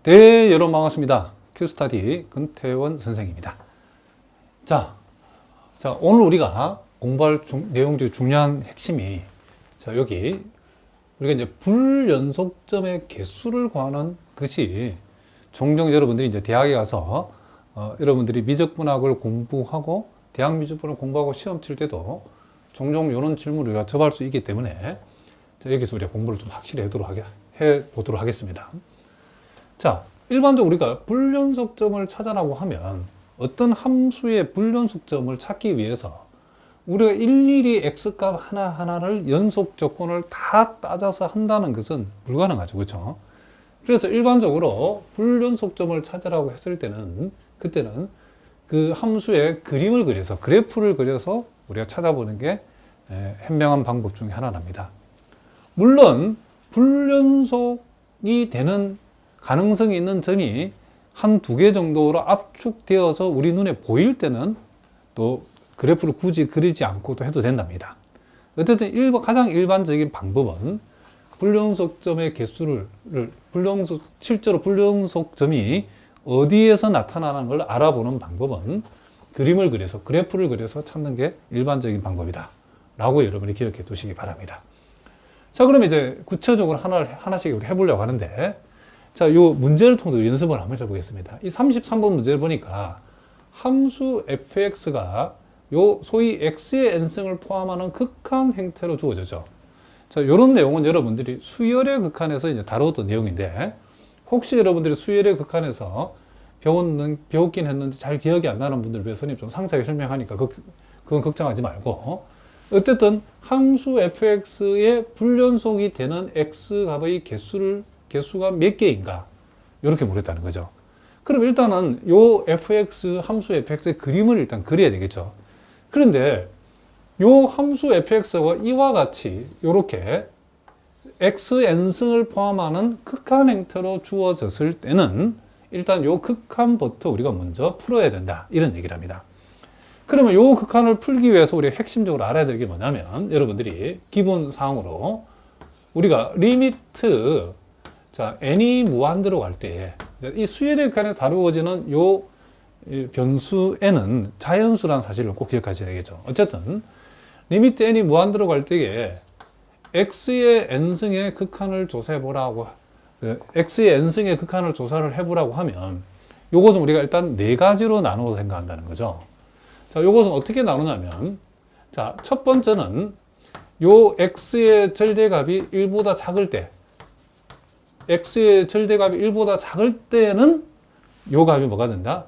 여러분 반갑습니다. 큐스타디 근태원 선생입니다. 자, 오늘 우리가 공부할 내용 중 중요한 핵심이 여기 우리가 이제 불연속점의 개수를 구하는 것이 종종 여러분들이 이제 대학에 가서 여러분들이 미적분학을 공부하고 대학 미적분을 공부하고 시험 칠 때도 종종 이런 질문을 우리가 접할 수 있기 때문에 여기서 우리가 공부를 좀 확실히 해보도록 하겠습니다. 자, 일반적으로 우리가 불연속점을 찾아라고 하면 어떤 함수의 불연속점을 찾기 위해서 우리가 일일이 x값 하나하나를 연속 조건을 다 따져서 한다는 것은 불가능하죠. 그렇죠? 그래서 일반적으로 불연속점을 찾으라고 했을 때는 그때는 그 함수의 그림을 그려서 그래프를 그려서 우리가 찾아보는 게 현명한 방법 중에 하나랍니다. 물론 불연속이 되는 가능성이 있는 점이 한 두 개 정도로 압축되어서 우리 눈에 보일 때는 또 그래프를 굳이 그리지 않고도 해도 된답니다. 어쨌든 가장 일반적인 방법은 불연속점의 개수를 실제로 불연속점이 어디에서 나타나는 걸 알아보는 방법은 그림을 그려서 그래프를 그려서 찾는 게 일반적인 방법이다 라고 여러분이 기억해 두시기 바랍니다. 자, 그럼 이제 구체적으로 하나씩 우리 해보려고 하는데, 자, 요 문제를 통해서 연습을 한번 해보겠습니다. 이 33번 문제를 보니까 함수 fx가 요 소위 x의 n승을 포함하는 극한 형태로 주어졌죠. 자, 요런 내용은 여러분들이 수열의 극한에서 이제 다루었던 내용인데, 혹시 여러분들이 수열의 극한에서 배웠긴 했는데 잘 기억이 안 나는 분들을 위해 선생님 좀 상세하게 설명하니까 그건 걱정하지 말고, 어쨌든 함수 fx의 불연속이 되는 x 값의 개수가 몇 개인가 이렇게 물었다는 거죠. 그럼 일단은 요 fx 함수 fx의 그림을 일단 그려야 되겠죠. 그런데 요 함수 fx가 이와 같이 이렇게 xn승을 포함하는 극한 형태로 주어졌을 때는 일단 요 극한부터 우리가 먼저 풀어야 된다 이런 얘기를 합니다. 그러면 요 극한을 풀기 위해서 우리가 핵심적으로 알아야 될 게 뭐냐면, 여러분들이 기본 사항으로 우리가 리미트 n이 무한대로 갈 때 이 수열의 극한에서 다루어지는 요 변수 n은 자연수라는 사실을 꼭 기억하셔야 되겠죠. 어쨌든 리미트 n이 무한대로 갈 때에 x의 n승의 극한을 조사해 보라고, x의 n승의 극한을 조사를 해보라고 하면 요것은 우리가 일단 네 가지로 나누어 생각한다는 거죠. 자, 요것은 어떻게 나누냐면, 자, 첫 번째는 요 x의 절대값이 1보다 작을 때, x의 절대값이 1보다 작을 때는 요 값이 뭐가 된다?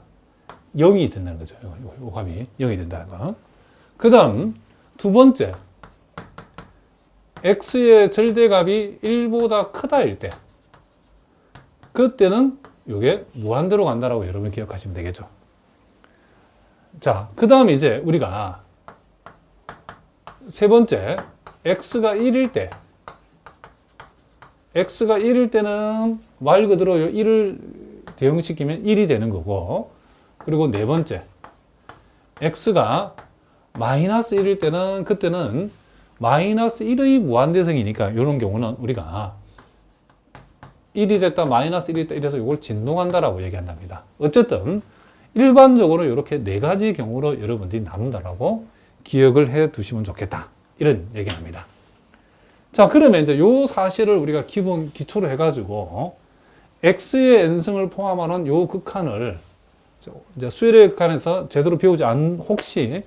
0이 된다는 거죠. 요 값이 0이 된다는 거. 그 다음 두 번째, x의 절대값이 1보다 크다일 때, 그때는 요게 무한대로 간다라고 여러분 기억하시면 되겠죠. 자, 그 다음에 이제 우리가 세 번째, x가 1일 때는 말 그대로 요 1을 대응시키면 1이 되는 거고, 그리고 네 번째, x가 마이너스 1일 때는 그때는 마이너스 1의 무한대성이니까 이런 경우는 우리가 1이 됐다 마이너스 1이 됐다 이래서 이걸 진동한다라고 얘기한답니다. 어쨌든 일반적으로 이렇게 네 가지 경우로 여러분들이 나눈다라고 기억을 해 두시면 좋겠다 이런 얘기합니다. 자, 그러면 이제 요 사실을 우리가 기초로 해가지고 x의 n승을 포함하는 요 극한을 이제 수열의 극한에서 제대로 배우지 혹시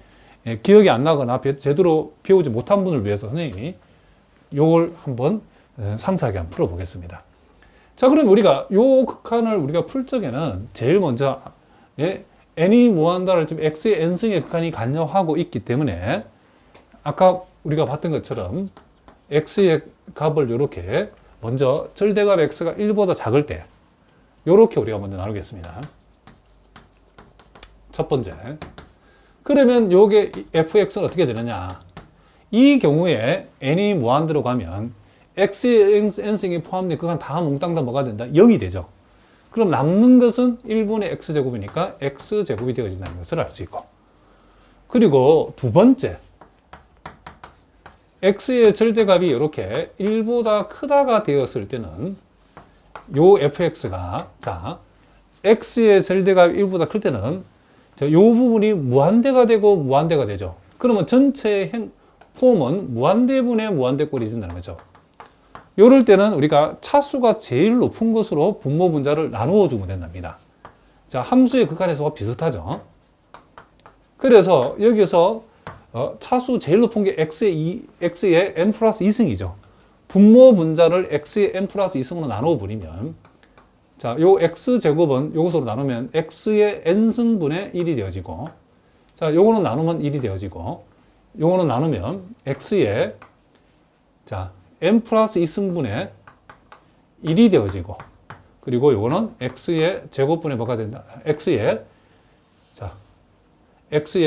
기억이 안 나거나 제대로 배우지 못한 분을 위해서 선생님이 요걸 한번 상세하게 한번 풀어보겠습니다. 자, 그럼 우리가 요 극한을 우리가 풀 적에는 제일 먼저 n이 무한다를 지금 x의 n승의 극한이 관여하고 있기 때문에 아까 우리가 봤던 것처럼 x의 값을 이렇게 먼저 절대값 x가 1보다 작을 때 이렇게 우리가 먼저 나누겠습니다. 첫 번째. 그러면 요게 fx는 어떻게 되느냐? 이 경우에 n이 무한대로 가면 x의 n승이 포함된 극한 다 몽땅 다 뭐가 된다? 0이 되죠. 그럼 남는 것은 1분의 x제곱이니까 x제곱이 되어진다는 것을 알 수 있고, 그리고 두 번째, x의 절대값이 이렇게 1보다 크다가 되었을 때는 요 fx가, 자, x의 절대값이 1보다 클 때는, 자, 요 부분이 무한대가 되고 무한대가 되죠. 그러면 전체 폼은 무한대분의 무한대꼴이 된다는 거죠. 요럴 때는 우리가 차수가 제일 높은 것으로 분모 분자를 나누어 주면 된답니다. 자, 함수의 극한해수와 비슷하죠. 그래서 여기서 차수 제일 높은 게 x의 n 플러스 2승이죠. 분모 분자를 x의 n 플러스 2승으로 나누어 버리면, 자, 요 x제곱은 요것으로 나누면 x의 n승분의 1이 되어지고, 자, 요거는 나누면 1이 되어지고, 요거는 나누면 x의, 자, n 플러스 2승분의 1이 되어지고, 그리고 요거는 x의 제곱분의 뭐가 된다? x의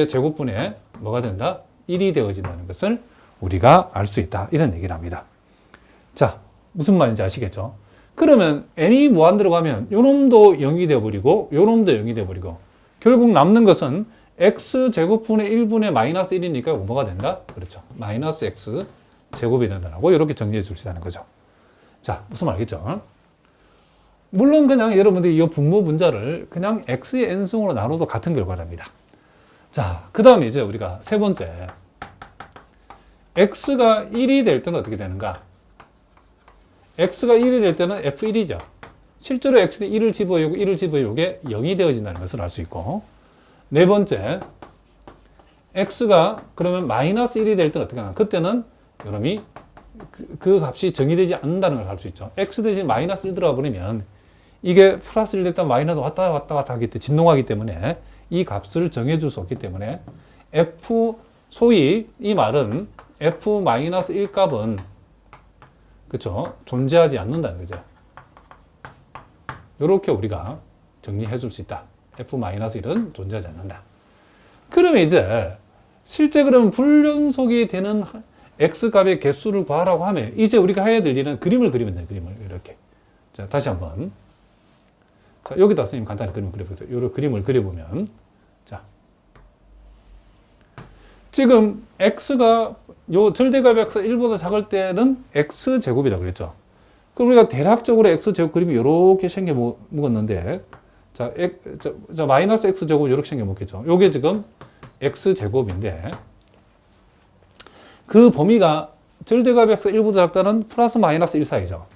제곱분의 뭐가 된다? 1이 되어진다는 것을 우리가 알 수 있다. 이런 얘기를 합니다. 자, 무슨 말인지 아시겠죠? 그러면 n이 무한대로 가면 요 놈도 0이 되어버리고 요 놈도 0이 되어버리고, 결국 남는 것은 x 제곱분의 1분의 마이너스 1이니까 뭐가 된다? 그렇죠. 마이너스 x 제곱이 된다고 이렇게 정리해 줄 수 있다는 거죠. 자, 무슨 말 알겠죠? 물론 그냥 여러분들이 이 분모 분자를 그냥 x의 n승으로 나눠도 같은 결과랍니다. 자, 그 다음에 이제 우리가 세 번째, x가 1이 될 때는 어떻게 되는가? x가 1이 될 때는 f1이죠. 실제로 x는 1을 집어오고 1을 집어오고 이게 0이 되어진다는 것을 알 수 있고, 네 번째, x가 그러면 마이너스 1이 될 때는 어떻게 하나? 그때는 여러분이 그 값이 정의되지 않는다는 걸 알 수 있죠. x 대신 마이너스 1 들어가 버리면 이게 플러스 1 됐다 마이너스 왔다 갔다 하기 때문에 진동하기 때문에 이 값을 정해줄 수 없기 때문에 소위 이 말은 f-1 값은, 그쵸, 존재하지 않는다는 거죠. 이렇게 우리가 정리해 줄 수 있다. f-1은 존재하지 않는다. 그러면 이제 실제 그러면 불연속이 되는 x값의 개수를 구하라고 하면 이제 우리가 해야 될 일은 그림을 그리면 돼요. 그림을 이렇게. 자, 다시 한번. 자, 여기다 선생님 간단히 그림을 그려보세요. 이 그림을 그려보면, 자, 지금 x가 요 절대값 x가 1보다 작을 때는 x제곱이라고 그랬죠. 그럼 우리가 대략적으로 x제곱 그림이 이렇게 생겨 묵었는데, 자, 마이너스 x제곱 이렇게 생겨 묵겠죠. 요게 지금 x제곱인데, 그 범위가 절대값 x가 1보다 작다는 플러스 마이너스 1 사이죠.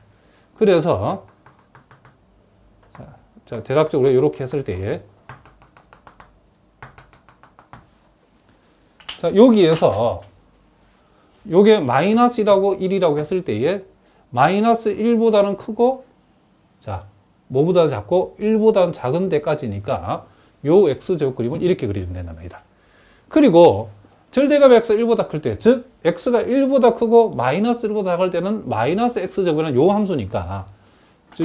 그래서 자, 대략적으로 이렇게 했을 때에, 자, 여기에서 요게 마이너스라고 1이라고 했을 때에 마이너스 1보다는 크고, 자, 뭐보다 작고 1보다는 작은 데까지니까 요 x제곱 그림을 이렇게 그리면 된답니다. 그리고 절대값 x가 1보다 클 때, 즉 x가 1보다 크고 마이너스 1보다 작을 때는 마이너스 x제곱이라는 요 함수니까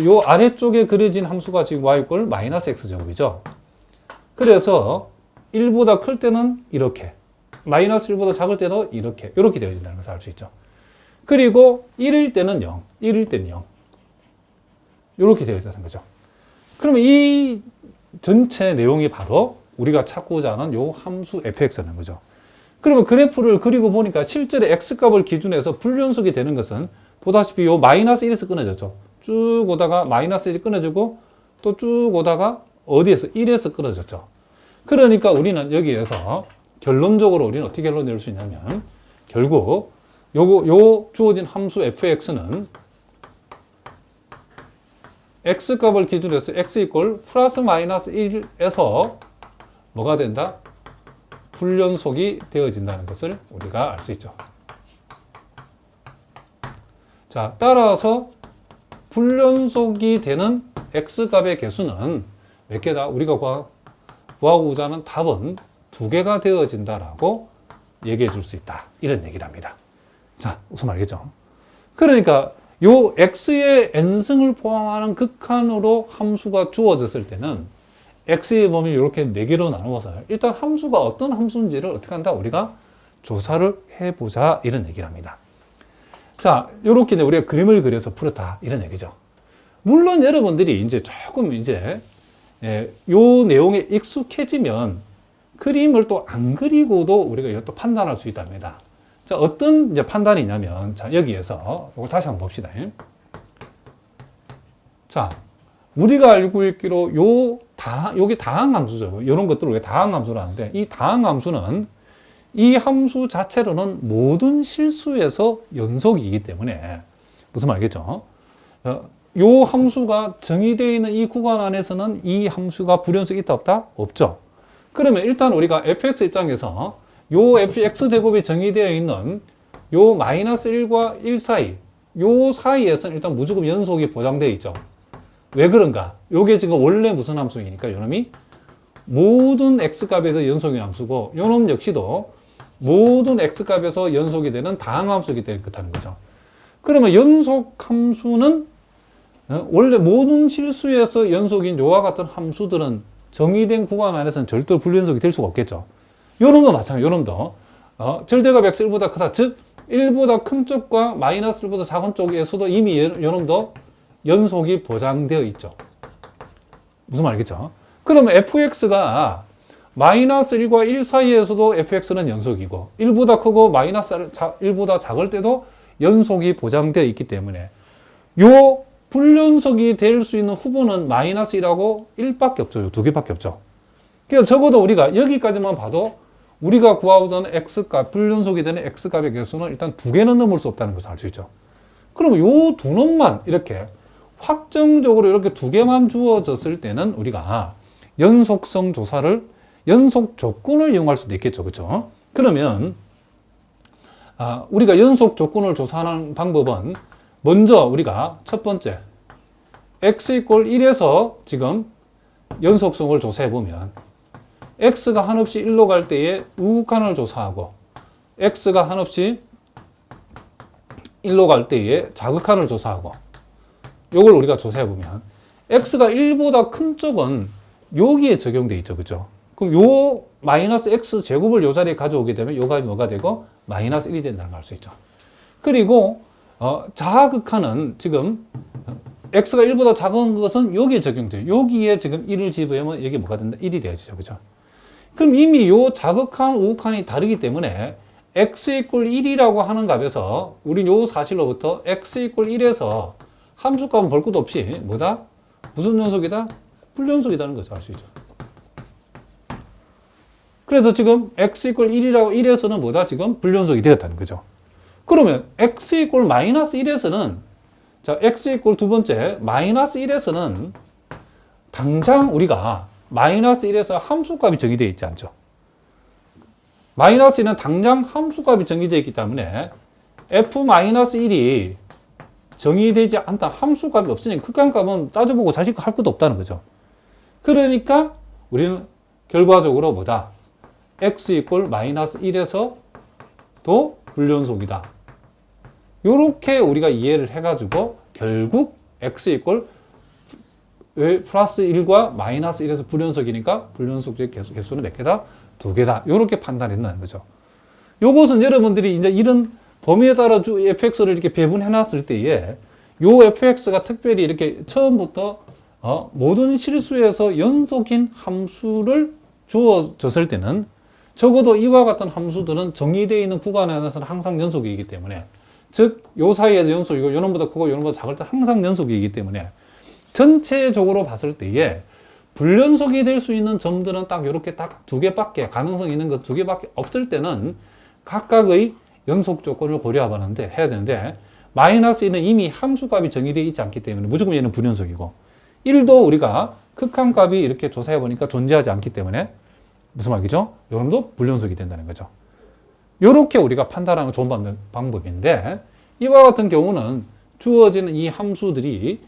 요 아래쪽에 그려진 함수가 지금 y 꼴 마이너스 x제곱이죠. 그래서 1보다 클 때는 이렇게, 마이너스 1보다 작을 때도 이렇게 되어진다는 것을 알 수 있죠. 그리고 1일 때는 0, 1일 때는 0. 이렇게 되어진다는 거죠. 그러면 이 전체 내용이 바로 우리가 찾고자 하는 요 함수 fx라는 거죠. 그러면 그래프를 그리고 보니까 실제로 x값을 기준해서 불연속이 되는 것은 보다시피 요 마이너스 1에서 끊어졌죠. 쭉 오다가 마이너스 1이 끊어지고 또 쭉 오다가 어디에서? 1에서 끊어졌죠. 그러니까 우리는 여기에서 결론적으로 우리는 어떻게 결론 낼 수 있냐면, 결국 요 주어진 함수 fx는 x값을 기준으로 해서 x 이꼴 플러스 마이너스 1에서 뭐가 된다? 불연속이 되어진다는 것을 우리가 알 수 있죠. 자, 따라서 불연속이 되는 x값의 개수는 몇 개다? 우리가 구하고자 하는 답은 2개가 되어진다라고 얘기해 줄 수 있다. 이런 얘기를 합니다. 자, 우선 알겠죠? 그러니까 요 x의 n승을 포함하는 극한으로 함수가 주어졌을 때는 x의 범위를 이렇게 4개로 나누어서 일단 함수가 어떤 함수인지를 어떻게 한다? 우리가 조사를 해보자. 이런 얘기를 합니다. 자, 요렇게 우리가 그림을 그려서 풀었다. 이런 얘기죠. 물론 여러분들이 이제 조금 이제 요 내용에 익숙해지면 그림을 또 안 그리고도 우리가 이것도 판단할 수 있답니다. 자, 어떤 이제 판단이냐면, 자, 여기에서 이걸 다시 한번 봅시다. 자, 우리가 알고 있기로 요게 다항함수죠. 이런 것들을 왜 다항함수를 하는데, 이 다항함수는 이 함수 자체로는 모든 실수에서 연속이기 때문에, 무슨 말이겠죠? 요 함수가 정의되어 있는 이 구간 안에서는 이 함수가 불연속이 있다 없다? 없죠. 그러면 일단 우리가 fx 입장에서 요 fx제곱이 정의되어 있는 요 마이너스 1과 1 사이, 요 사이에서는 일단 무조건 연속이 보장되어 있죠. 왜 그런가? 요게 지금 원래 무슨 함수이니까 요놈이 모든 x값에서 연속인 함수고, 요놈 역시도 모든 x값에서 연속이 되는 다항함수이기 때문에 그렇다는 거죠. 그러면 연속 함수는 원래 모든 실수에서 연속인 요와 같은 함수들은 정의된 구간 안에서는 절대로 불연속이 될 수가 없겠죠. 요놈도 마찬가지예요. 요놈도 절대값 x 1보다 크다. 즉 1보다 큰 쪽과 마이너스 1보다 작은 쪽에서도 이미 요놈도 연속이 보장되어 있죠. 무슨 말이겠죠? 그러면 fx가 마이너스 1과 1 사이에서도 fx는 연속이고, 1보다 크고 마이너스 1보다 작을 때도 연속이 보장되어 있기 때문에 요 불연속이 될 수 있는 후보는 마이너스 1하고 1밖에 없죠. 요 두 개밖에 없죠. 그래서 적어도 우리가 여기까지만 봐도 우리가 구하고자 x값, 불연속이 되는 x값의 개수는 일단 두 개는 넘을 수 없다는 것을 알 수 있죠. 그러면 요 두 놈만 이렇게 확정적으로 이렇게 두 개만 주어졌을 때는 우리가 연속성 조사를, 연속 조건을 이용할 수도 있겠죠. 그렇죠? 그러면 우리가 연속 조건을 조사하는 방법은 먼저 우리가 첫 번째 x = 1에서 지금 연속성을 조사해 보면 x가 한없이 1로 갈 때에 우극한을 조사하고, x가 한없이 1로 갈 때에 자극한을 조사하고, 요걸 우리가 조사해 보면 x가 1보다 큰 쪽은 여기에 적용돼 있죠. 그죠? 그럼 요 마이너스 x 제곱을 요 자리에 가져오게 되면 요 값이 뭐가 되고 마이너스 1이 된다는 걸 알 수 있죠. 그리고 자극하는 지금 x가 1보다 작은 것은 여기에 적용돼요. 여기에 지금 1을 집어넣으면 여기 뭐가 된다? 1이 되어지죠. 그죠? 그럼 이미 요 자극한, 우극한이 다르기 때문에 x = 1이라고 하는 값에서 우리는 요 사실로부터 x = 1에서 함수값은 볼 것도 없이 뭐다? 무슨 연속이다? 불연속이라는 것을 알 수 있죠. 그래서 지금 x = 1이라고 1에서는 뭐다? 지금 불연속이 되었다는 거죠. 그러면 x = 마이너스 1에서는, 자, x = 두 번째 마이너스 1에서는 당장 우리가 마이너스 1에서 함수값이 정의되어 있지 않죠. 마이너스 1은 당장 함수값이 정의되어 있기 때문에 f-1이 정의되지 않다. 함수값이 없으니 극한값은 따져보고 사실 할 것도 없다는 거죠. 그러니까 우리는 결과적으로 뭐다? x = -1에서 도 불연속이다. 요렇게 우리가 이해를 해가지고 결국 x = 플러스 1과 마이너스 1에서 불연속이니까 불연속의 개수는 몇 개다? 두 개다. 요렇게 판단했다는 거죠. 요것은 여러분들이 이제 이런 범위에 따라 fx를 이렇게 배분해 놨을 때에 요 fx가 특별히 이렇게 처음부터 모든 실수에서 연속인 함수를 주어졌을 때는 적어도 이와 같은 함수들은 정의되어 있는 구간 안에서는 항상 연속이기 때문에, 즉 요 사이에서 연속이고 요놈보다 크고 요놈보다 작을 때 항상 연속이기 때문에 전체적으로 봤을 때에 불연속이 될 수 있는 점들은 딱 이렇게 딱 두 개밖에, 가능성 있는 것 두 개밖에 없을 때는 각각의 연속 조건을 고려해야 되는데, 마이너스 1은 이미 함수값이 정의되어 있지 않기 때문에 무조건 얘는 불연속이고, 1도 우리가 극한값이 이렇게 조사해 보니까 존재하지 않기 때문에 무슨 말이죠? 요놈도 불연속이 된다는 거죠. 요렇게 우리가 판단하는 좋은 방법인데, 이와 같은 경우는 주어지는 이 함수들이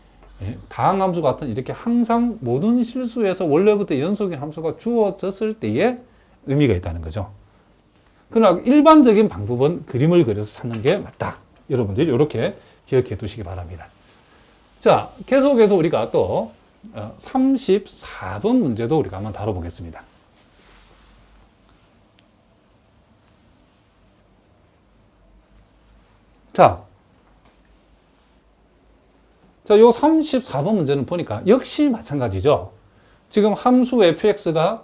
다항함수 같은 이렇게 항상 모든 실수에서 원래부터 연속인 함수가 주어졌을 때에 의미가 있다는 거죠. 그러나 일반적인 방법은 그림을 그려서 찾는 게 맞다. 여러분들이 이렇게 기억해 두시기 바랍니다. 자, 계속해서 우리가 또 34번 문제도 우리가 한번 다뤄보겠습니다. 자, 요 34번 문제는 보니까 역시 마찬가지죠. 지금 함수 fx가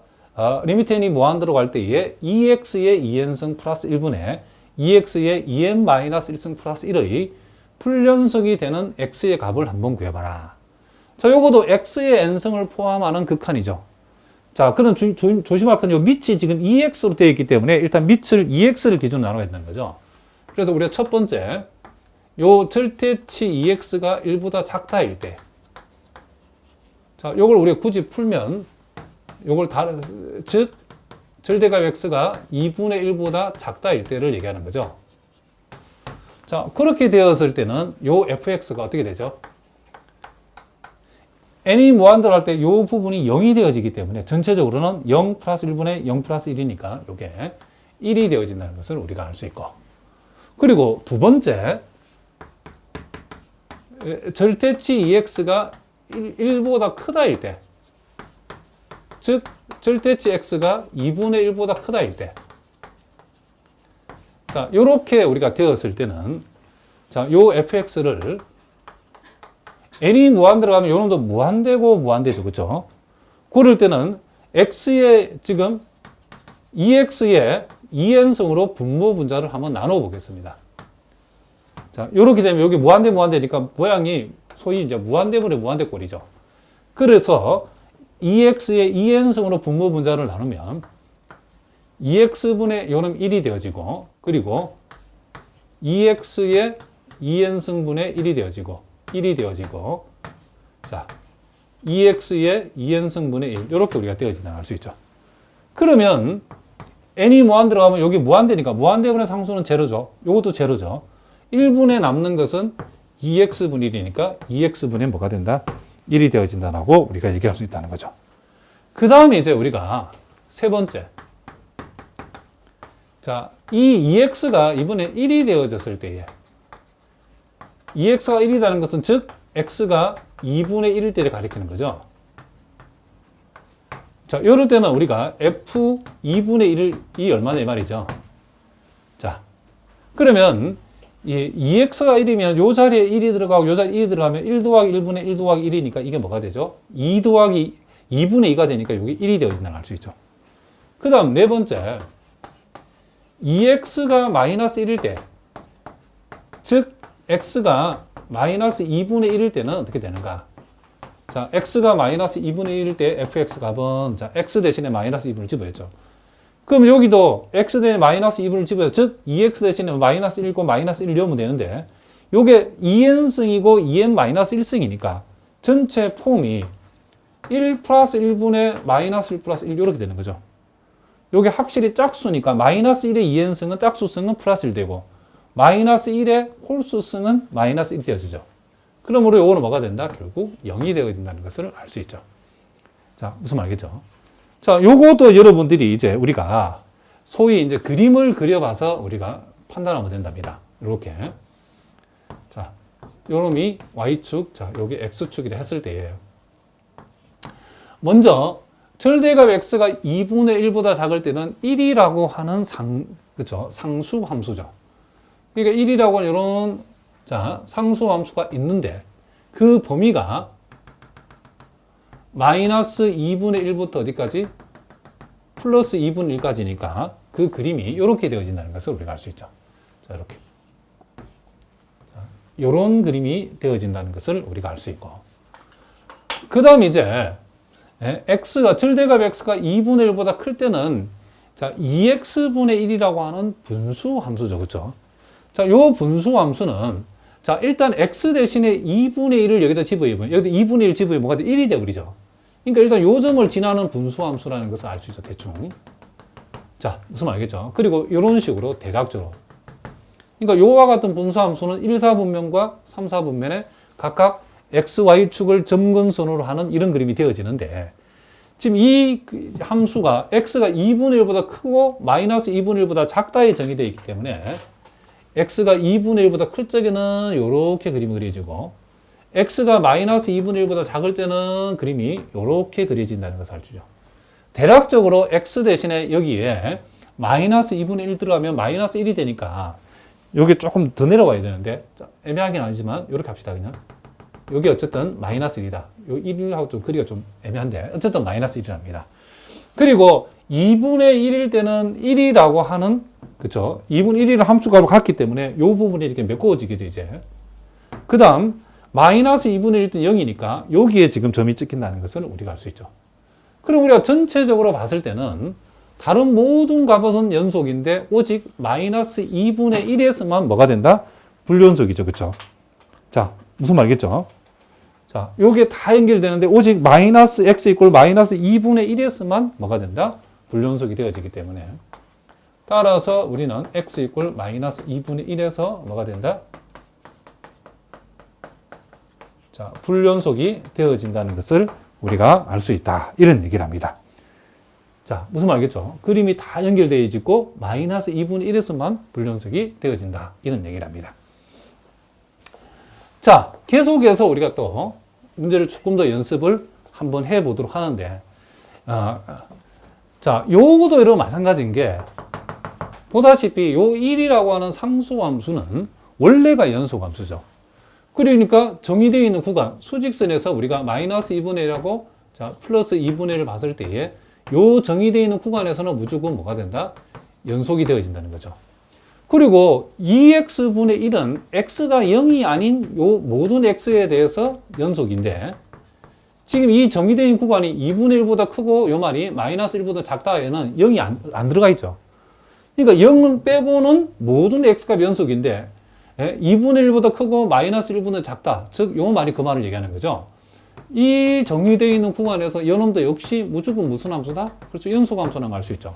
리미트 n이 무한대로 갈 때에 2x의 2n승 플러스 1분의 2x의 2n-1승 플러스 1의 풀연속이 되는 x의 값을 한번 구해봐라. 자, 요것도 x의 n승을 포함하는 극한이죠. 자, 그럼 조심할 건 요 밑이 지금 2x로 되어 있기 때문에 일단 밑을 2x를 기준으로 나눠야 되는 거죠. 그래서 우리가 첫 번째, 요 절대치 2x가 1보다 작다일 때. 자, 요걸 우리가 굳이 풀면, 요걸 즉, 절대값 x가 2분의 1보다 작다일 때를 얘기하는 거죠. 자, 그렇게 되었을 때는 요 fx가 어떻게 되죠? n이 무한대로 할 때 이 부분이 0이 되어지기 때문에 전체적으로는 0 플러스 1분의 0 플러스 1이니까 이게 1이 되어진다는 것을 우리가 알 수 있고, 그리고 두 번째, 절대치 2x가 1보다 크다일 때, 즉 절대치 x가 2분의 1보다 크다일 때, 자, 요렇게 우리가 되었을 때는, 자, 요 fx를 n이 무한대로 가면 요 놈도 무한대고 무한대죠. 그죠? 그럴 때는 x의 지금 2x의 2n승으로 분모 분자를 한번 나눠 보겠습니다. 자, 요렇게 되면 여기 무한대니까 모양이 소위 이제 무한대분의 무한대 꼴이죠. 그래서 2x의 2n승으로 분모 분자를 나누면 2x분의 요놈 1이 되어지고, 그리고 2x의 2n승분의 1이 되어지고, 1이 되어지고, 자, 2x의 2n승분의 1, 이렇게 우리가 되어진다고 할 수 있죠. 그러면 n이 무한 들어가면 여기 무한대니까 무한대분의 상수는 제로죠. 이것도 제로죠. 1분에 남는 것은 2x분의 1이니까 2x분의 뭐가 된다? 1이 되어진다라고 우리가 얘기할 수 있다는 거죠. 그 다음에 이제 우리가 세 번째, 자, 이 2x가 이번에 1이 되어졌을 때에 2x가 1이라는 것은 즉 x가 2분의 1일 때를 가리키는 거죠. 자, 이럴 때는 우리가 f 2분의 1이 얼마냐 이 말이죠. 자, 그러면 이 2x가 1이면 요 자리에 1이 들어가고 요 자리에 1이 들어가면 1 더하기 1분의 1 더하기 1이니까 이게 뭐가 되죠? 2 더하기 2분의 2가 되니까 여기 1이 되어진다고 할 수 있죠. 그 다음 네 번째, 2x가 마이너스 1일 때, 즉 x가 마이너스 2분의 1일 때는 어떻게 되는가? 자, x가 마이너스 2분의 1일 때 fx 값은, 자, x 대신에 마이너스 2분을 집어했죠. 그럼 여기도 x 대신에 마이너스 2분을 집어서, 즉 2x 대신에 마이너스 1고 마이너스 1을 넣으면 되는데, 요게 2n승이고 2n 마이너스 1승이니까 전체 폼이 1 플러스 1분의 마이너스 1 플러스 1 이렇게 되는 거죠. 요게 확실히 짝수니까 마이너스 1의 2n승은 짝수승은 플러스 1 되고, 마이너스 1의 홀수승은 마이너스 1 되어지죠. 그러므로 요거는 뭐가 된다? 결국 0이 되어진다는 것을 알 수 있죠. 자, 무슨 말이겠죠? 자, 요것도 여러분들이 이제 우리가 소위 이제 그림을 그려봐서 우리가 판단하면 된답니다. 이렇게. 자, 요 놈이 Y축, 자, 요게 X축이라 했을 때예요. 먼저, 절대값 X가 2분의 1보다 작을 때는 1이라고 하는 그쵸? 상수 함수죠. 그러니까 1이라고 하는 이런, 자, 상수 함수가 있는데, 그 범위가 마이너스 2분의 1부터 어디까지? 플러스 2분의 1까지니까 그 그림이 이렇게 되어진다는 것을 우리가 알 수 있죠. 자, 이렇게. 자, 이런 그림이 되어진다는 것을 우리가 알 수 있고. 그 다음 이제, 절대값 x가 2분의 1보다 클 때는, 자, 2x분의 1이라고 하는 분수 함수죠. 그쵸? 자, 요 분수 함수는, 자, 일단 x 대신에 2분의 1을 여기다 집어입으면, 여기다 2분의 1 집어입으면 뭐가 돼? 1이 되어버리죠. 그러니까 일단 요 점을 지나는 분수 함수라는 것을 알 수 있죠. 대충. 자, 무슨 말이겠죠? 그리고 이런 식으로 대각적으로. 그러니까 요와 같은 분수 함수는 1, 4분면과 3, 4분면에 각각 x, y축을 점근선으로 하는 이런 그림이 되어지는데, 지금 이 함수가 x가 2분의 1보다 크고 마이너스 2분의 1보다 작다에 정의되어 있기 때문에 x가 2분의 1보다 클 적에는 이렇게 그림이 그려지고, x가 마이너스 2분의 1보다 작을 때는 그림이 이렇게 그려진다는 것을 알죠. 대략적으로 x 대신에 여기에 마이너스 2분의 1 들어가면 마이너스 1이 되니까 여기 조금 더 내려와야 되는데, 애매하긴 아니지만 이렇게 합시다. 그냥 여기 어쨌든 마이너스 1이다. 요 1하고 좀 거리가 좀 애매한데 어쨌든 마이너스 1이랍니다. 그리고 2분의 1일 때는 1이라고 하는, 그쵸? 2분의 1이라는 함수값을 갖기 때문에 이 부분이 이렇게 메꿔지겠죠, 이제. 그 다음, 마이너스 2분의 1은 0이니까 여기에 지금 점이 찍힌다는 것을 우리가 알 수 있죠. 그럼 우리가 전체적으로 봤을 때는 다른 모든 값은 연속인데 오직 마이너스 2분의 1에서만 뭐가 된다? 불연속이죠. 그렇죠? 자, 무슨 말이겠죠? 자, 요게 다 연결되는데 오직 마이너스 x 이꼴 마이너스 2분의 1에서만 뭐가 된다? 불연속이 되어지기 때문에 따라서 우리는 x 이꼴 마이너스 2분의 1에서 뭐가 된다? 자, 불연속이 되어진다는 것을 우리가 알 수 있다. 이런 얘기를 합니다. 자, 무슨 말이겠죠? 그림이 다 연결되어 있고 마이너스 2분의 1에서만 불연속이 되어진다. 이런 얘기를 합니다. 자, 계속해서 우리가 또 문제를 조금 더 연습을 한번 해보도록 하는데 자, 요것도 여러분 마찬가지인 게 보다시피 요 1이라고 하는 상수함수는 원래가 연소함수죠. 그러니까 정의되어 있는 구간, 수직선에서 우리가 마이너스 2분의 1하고 자, 플러스 2분의 1을 봤을 때에 요 정의되어 있는 구간에서는 무조건 뭐가 된다? 연속이 되어진다는 거죠. 그리고 2x분의 1은 x가 0이 아닌 요 모든 x에 대해서 연속인데 지금 이 정의되어 있는 구간이 2분의 1보다 크고 요 말이 마이너스 1보다 작다에는 0이 안 들어가 있죠. 그러니까 0을 빼고는 모든 x값 연속인데 2분의 1보다 크고 마이너스 1보다 작다. 즉, 요 말이 그 말을 얘기하는 거죠. 이 정의되어 있는 구간에서 요놈도 역시 무조건 무슨 함수다? 그렇죠. 연속함수라는 걸 알 수 있죠.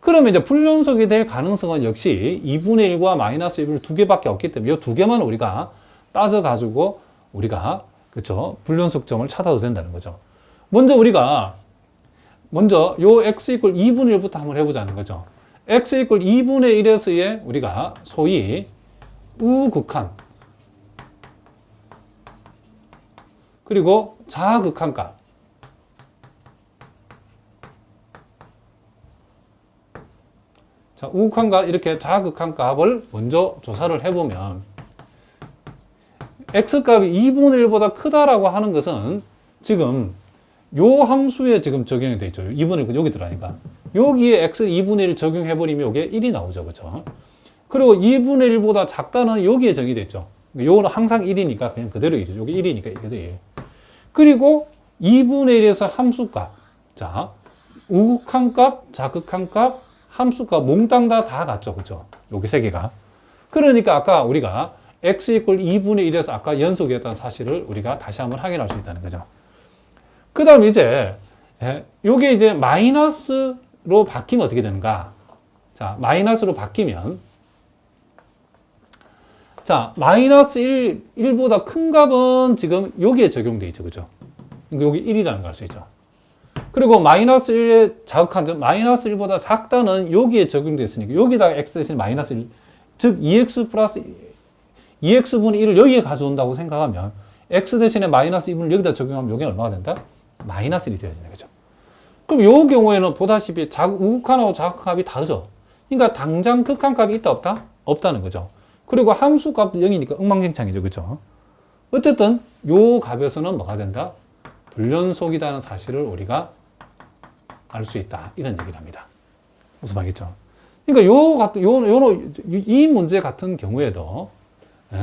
그러면 이제 불연속이 될 가능성은 역시 2분의 1과 마이너스 1을 두 개밖에 없기 때문에 이 두 개만 우리가 따져가지고 우리가 그렇죠. 불연속점을 찾아도 된다는 거죠. 먼저 요 x 이퀄 2분의 1부터 한번 해보자는 거죠. x 이퀄 2분의 1에서의 우리가 소위 우극한 그리고 자극한 값 자, 우극한 값 이렇게 자극한 값을 먼저 조사를 해보면 x값이 2분의 1보다 크다라고 하는 것은 지금 요 함수에 지금 적용이 되어 있죠. 2분의 1 여기 들어가니까 여기에 x 2분의 1 적용해버리면 이게 1이 나오죠. 그렇죠? 그리고 2분의 1보다 작다는 여기에 정의됐죠. 요거는 항상 1이니까 그냥 그대로 1이죠. 여기 1이니까 그대로 1. 그리고 2분의 1에서 함수값. 자, 우극한 값, 자극한 값, 함수값 몽땅 다 같죠. 그죠? 여기 세 개가. 그러니까 아까 우리가 x 이퀄 2분의 1에서 아까 연속이었다는 사실을 우리가 다시 한번 확인할 수 있다는 거죠. 그 다음 이제, 요게 이제 마이너스로 바뀌면 어떻게 되는가? 자, 마이너스로 바뀌면 자, 마이너스 1보다 큰 값은 지금 여기에 적용되어 있죠. 그죠? 여기 1이라는 걸 알 수 있죠. 그리고 마이너스 1에 자극한 점, 마이너스 1보다 작다는 여기에 적용되어 있으니까 여기다가 x 대신 마이너스 1, 즉 2x 플러스 2x분의 1을 여기에 가져온다고 생각하면 x 대신에 마이너스 2분을 여기다 적용하면 여기는 얼마가 된다? 마이너스 1이 되어지는 거죠. 그럼 이 경우에는 보다시피 우극한하고 자극합이 다르죠. 그러니까 당장 극한값이 있다 없다? 없다는 거죠. 그리고 함수값도 0이니까 엉망진창이죠. 그렇죠? 어쨌든 요 값에서는 뭐가 된다? 불연속이라는 사실을 우리가 알 수 있다. 이런 얘기를 합니다. 무슨 말이겠죠? 그러니까 이 문제 같은 경우에도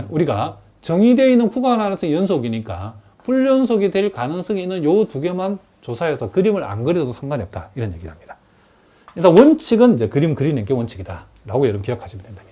우리가 정의되어 있는 구간 안에서 연속이니까 불연속이 될 가능성이 있는 요 두 개만 조사해서 그림을 안 그려도 상관이 없다. 이런 얘기를 합니다. 그래서 원칙은 이제 그림 그리는 게 원칙이다. 라고 여러분 기억하시면 된다.